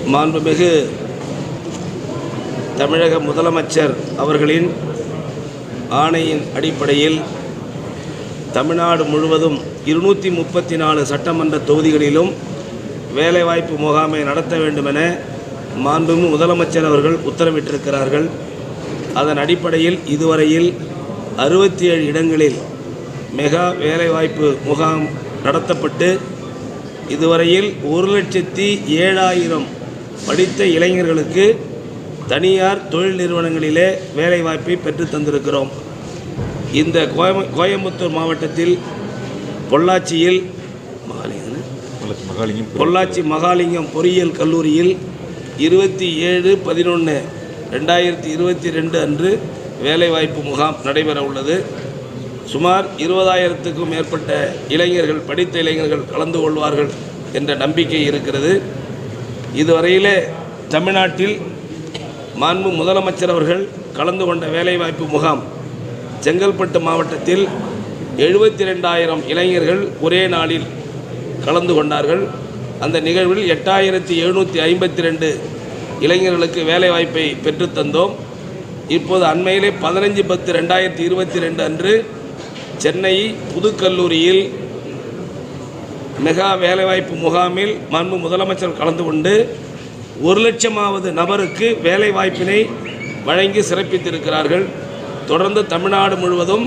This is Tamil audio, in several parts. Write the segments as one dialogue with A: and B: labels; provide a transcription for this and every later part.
A: மாண்புமிகு தமிழக முதலமைச்சர் அவர்களின் ஆணையின் அடிப்படையில் தமிழ்நாடு முழுவதும் 234 சட்டமன்ற தொகுதிகளிலும் வேலைவாய்ப்பு முகாமை நடத்த வேண்டுமென மாண்புமிகு முதலமைச்சர் அவர்கள் உத்தரவிட்டிருக்கிறார்கள். அதன் அடிப்படையில் இதுவரையில் 67 இடங்களில் மெகா வேலைவாய்ப்பு முகாம் நடத்தப்பட்டு இதுவரையில் 1,07,000 படித்த இளைஞர்களுக்கு தனியார் தொழில் நிறுவனங்களிலே வேலைவாய்ப்பை பெற்று தந்திருக்கிறோம். இந்த கோயம்புத்தூர் மாவட்டத்தில் பொள்ளாச்சி மகாலிங்கம் பொறியியல் கல்லூரியில் 27/11/2022 அன்று வேலைவாய்ப்பு முகாம் நடைபெற உள்ளது. சுமார் 20,000க்கும் மேற்பட்ட இளைஞர்கள், படித்த இளைஞர்கள் கலந்து கொள்வார்கள் என்ற நம்பிக்கை இருக்கிறது. இதுவரையிலே தமிழ்நாட்டில் மாண்பு முதலமைச்சர் அவர்கள் கலந்து கொண்ட வேலைவாய்ப்பு முகாம் செங்கல்பட்டு மாவட்டத்தில் 72,000 இளைஞர்கள் ஒரே நாளில் கலந்து கொண்டார்கள். அந்த நிகழ்வில் 8,752 இளைஞர்களுக்கு வேலைவாய்ப்பை பெற்றுத்தந்தோம். இப்போது அண்மையிலே 15/10/2022 அன்று சென்னை புதுக்கல்லூரியில் மெகா வேலைவாய்ப்பு முகாமில் மாண்பு முதலமைச்சர் கலந்து கொண்டு 1,00,000வது நபருக்கு வேலைவாய்ப்பினை வழங்கி சிறப்பித்திருக்கிறார்கள். தொடர்ந்து தமிழ்நாடு முழுவதும்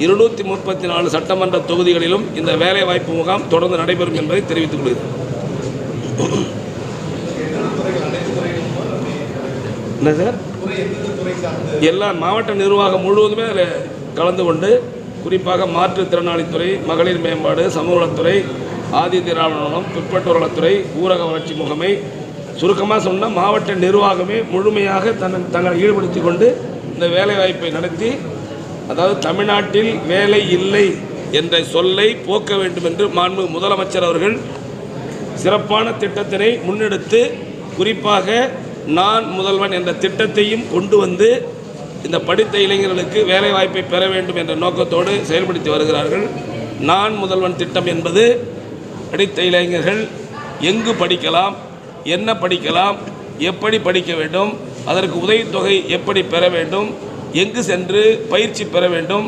A: 234 சட்டமன்ற தொகுதிகளிலும் இந்த வேலைவாய்ப்பு முகாம் தொடர்ந்து நடைபெறும் என்பதை தெரிவித்துக் கொள்கிறேன். என்ன சார்? எல்லா மாவட்ட நிர்வாகம் முழுவதுமே அதில் கலந்து கொண்டு குறிப்பாக மாற்றுத்திறனாளித்துறை, மகளிர் மேம்பாடு, சமூக நலத்துறை, ஆதி திராவிடம், பிற்பட்டோர் நலத்துறை, ஊரக வளர்ச்சி முகமை, சுருக்கமாக சொன்னால் மாவட்ட நிர்வாகமே முழுமையாக தங்களை ஈடுபடுத்தி கொண்டு இந்த வேலைவாய்ப்பை நடத்தி, அதாவது தமிழ்நாட்டில் வேலை இல்லை என்ற சொல்லை போக்க வேண்டும் என்று மாண்பு முதலமைச்சர் அவர்கள் சிறப்பான திட்டத்தினை முன்னெடுத்து குறிப்பாக நான் முதல்வன் என்ற திட்டத்தையும் கொண்டு வந்து இந்த படித்த இளைஞர்களுக்கு வேலைவாய்ப்பை பெற வேண்டும் என்ற நோக்கத்தோடு செயல்படுத்தி வருகிறார்கள். நான் முதல்வன் திட்டம் என்பது படித்த இளைஞர்கள் எங்கு படிக்கலாம், என்ன படிக்கலாம், எப்படி படிக்க வேண்டும், அதற்கு உதவித்தொகை எப்படி பெற வேண்டும், எங்கு சென்று பயிற்சி பெற வேண்டும்,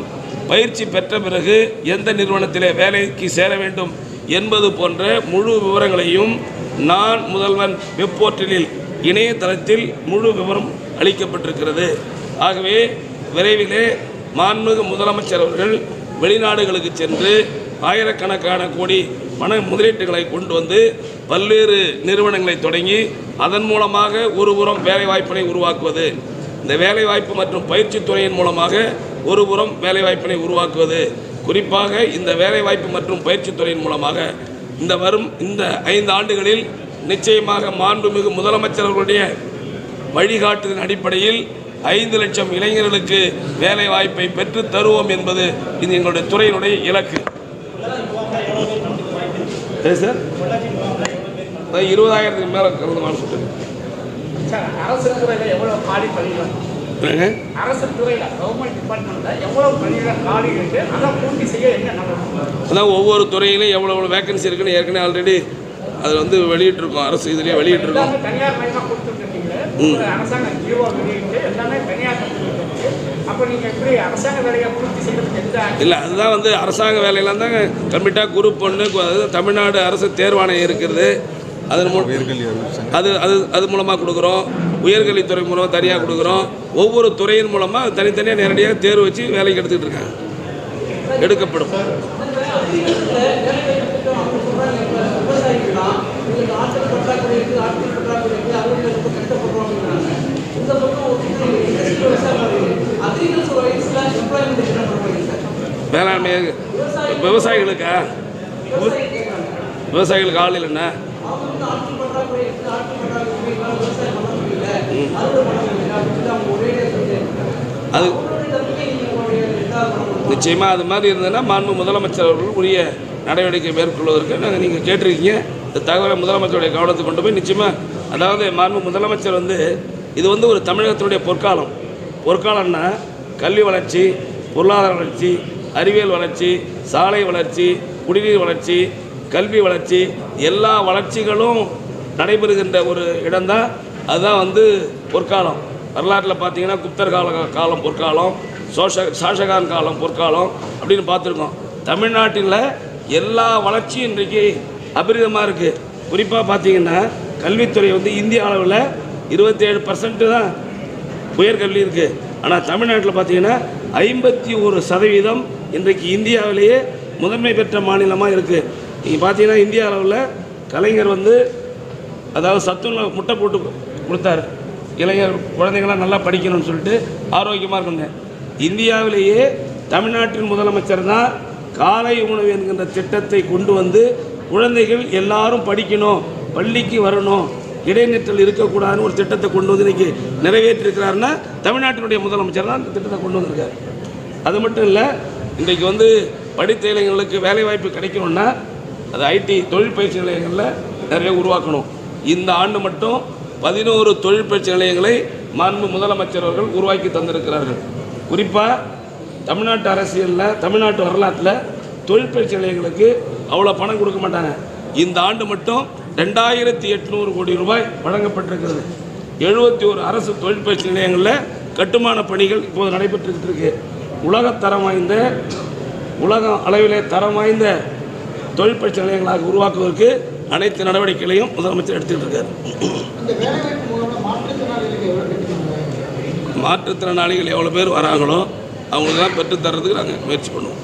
A: பயிற்சி பெற்ற பிறகு எந்த நிறுவனத்திலே வேலைக்கு சேர வேண்டும் என்பது போன்ற முழு விவரங்களையும் நான் முதல்வன் வெப்போர்ட்டலில் இணையதளத்தில் முழு விவரம் அளிக்கப்பட்டிருக்கிறது. ஆகவே விரைவிலே மாண்புமிகு முதலமைச்சர் அவர்கள் வெளிநாடுகளுக்கு சென்று ஆயிரக்கணக்கான கோடி பண முதலீட்டுகளை கொண்டு வந்து பல்வேறு நிறுவனங்களை தொடங்கி அதன் மூலமாக ஒருபுறம் வேலைவாய்ப்பினை உருவாக்குவது, இந்த வேலைவாய்ப்பு மற்றும் பயிற்சி துறையின் மூலமாக ஒருபுறம் வேலைவாய்ப்பினை உருவாக்குவது, குறிப்பாக இந்த வேலைவாய்ப்பு மற்றும் பயிற்சி துறையின் மூலமாக இந்த 5 ஆண்டுகளில் நிச்சயமாக மாண்புமிகு முதலமைச்சர் அவர்களுடைய வழிகாட்டுதலின் அடிப்படையில் 5 லட்சம் இளைஞர்களுக்கு வேலை வாய்ப்பை பெற்று தருவோம் என்பது இது எங்களுடைய துறையினுடைய இலக்கு. சார் 20,000க்கு மேலே கலந்து சொல்லிட்டு அதான் ஒவ்வொரு துறையிலும் எவ்வளோ வேக்கன்சி இருக்குன்னு ஏற்கனவே ஆல்ரெடி அதில் வெளியிட்டிருக்கோம். அரசு இதிலே வெளியிட்டிருக்கோம். இல்லை, அதுதான் அரசாங்க வேலையெல்லாம் தாங்க கம்ப்ளீட்டாக குரூப் 1 தமிழ்நாடு அரசு தேர்வாணையம் இருக்கிறது. அதன் அது மூலமாக கொடுக்குறோம். உயர்கல்வித்துறை மூலமாக தனியாக கொடுக்குறோம். ஒவ்வொரு துறையின் மூலமாக தனித்தனியாக நேரடியாக தேர்வு வச்சு வேலைக்கு எடுத்துக்கிட்டு இருக்காங்க, எடுக்கப்படும். வேளாண்மை விவசாயிகளுக்கா? விவசாயிகளுக்கு ஆள் இல்லைண்ணா. அது நிச்சயமாக அது மாதிரி இருந்ததுன்னா மாண்பு முதலமைச்சர் அவர்கள் உரிய நடவடிக்கை மேற்கொள்வதற்கு நாங்கள் நீங்கள் கேட்டிருக்கீங்க. இந்த தகவலை முதலமைச்சருடைய கவனத்துக்கு கொண்டு போய் நிச்சயமாக, அதாவது மாண்பு முதலமைச்சர் இது ஒரு தமிழகத்தினுடைய பொற்காலம்னா கல்வி வளர்ச்சி, பொருளாதார வளர்ச்சி, அறிவியல் வளர்ச்சி, சாலை வளர்ச்சி, குடிநீர் வளர்ச்சி, கல்வி வளர்ச்சி, எல்லா வளர்ச்சிகளும் நடைபெறுகின்ற ஒரு இடம்தான். அதுதான் வந்து பொற்காலம். வரலாற்றில் பார்த்தீங்கன்னா குப்தர் காலம் பொற்காலம், ஷாஜகான் காலம் பொற்காலம் அப்படின்னு பார்த்துருக்கோம். தமிழ்நாட்டில் எல்லா வளர்ச்சியும் இன்றைக்கு அபரிதமாக இருக்குது. குறிப்பாக பார்த்தீங்கன்னா கல்வித்துறை வந்து இந்திய அளவில் 27% தான் உயர்கல்வி இருக்குது. ஆனால் தமிழ்நாட்டில் பார்த்தீங்கன்னா 51% இன்றைக்கு இந்தியாவிலேயே முதன்மை பெற்ற மாநிலமாக இருக்குது. நீங்கள் பார்த்தீங்கன்னா இந்திய அளவில் கலைஞர் வந்து அதாவது சத்துணவு முட்டை போட்டு கொடுத்தாரு. இளைஞர் குழந்தைங்களாம் நல்லா படிக்கணும்னு சொல்லிட்டு ஆரோக்கியமாக இருக்கணும். இந்தியாவிலேயே தமிழ்நாட்டின் முதலமைச்சர் தான் காலை உணவு என்கின்ற திட்டத்தை கொண்டு வந்து குழந்தைகள் எல்லாரும் படிக்கணும், பள்ளிக்கு வரணும், இடைநிற்றல் இருக்கக்கூடாதுன்னு ஒரு திட்டத்தை கொண்டு வந்து இன்றைக்கி நிறைவேற்றிருக்கிறாருன்னா தமிழ்நாட்டினுடைய முதலமைச்சர் தான் இந்த திட்டத்தை கொண்டு வந்திருக்கார். அது மட்டும் இல்லை, இன்றைக்கு வந்து படித்த இளைஞர்களுக்கு வேலைவாய்ப்பு கிடைக்கணும்னா அது ஐடி தொழில் பயிற்சி நிலையங்களில் நிறைய உருவாக்கணும். இந்த ஆண்டு மட்டும் 11 தொழில் பயிற்சி நிலையங்களை மாண்பு முதலமைச்சர் அவர்கள் உருவாக்கி தந்திருக்கிறார்கள். குறிப்பாக தமிழ்நாட்டு அரசியலில், தமிழ்நாட்டு வரலாற்றில் தொழில் பயிற்சி நிலையங்களுக்கு அவ்வளோ பணம் கொடுக்க மாட்டாங்க. இந்த ஆண்டு மட்டும் 2800 கோடி ரூபாய் வழங்கப்பட்டிருக்கிறது. 71 அரசு தொழில் பயிற்சி நிலையங்களில் கட்டுமான பணிகள் இப்போது நடைபெற்றுக்கிட்டு இருக்கு. உலக அளவிலே தரம் வாய்ந்த தொழில் பயிற்சி நிலையங்களாக உருவாக்குவதற்கு அனைத்து நடவடிக்கைகளையும் முதலமைச்சர் எடுத்துக்கிட்டு இருக்கார். மாற்றுத்திறனாளிகள் எவ்வளோ பேர் வராங்களோ அவங்களுக்கெல்லாம் பெற்றுத்தர்றதுக்கு நாங்கள் முயற்சி பண்ணுவோம்.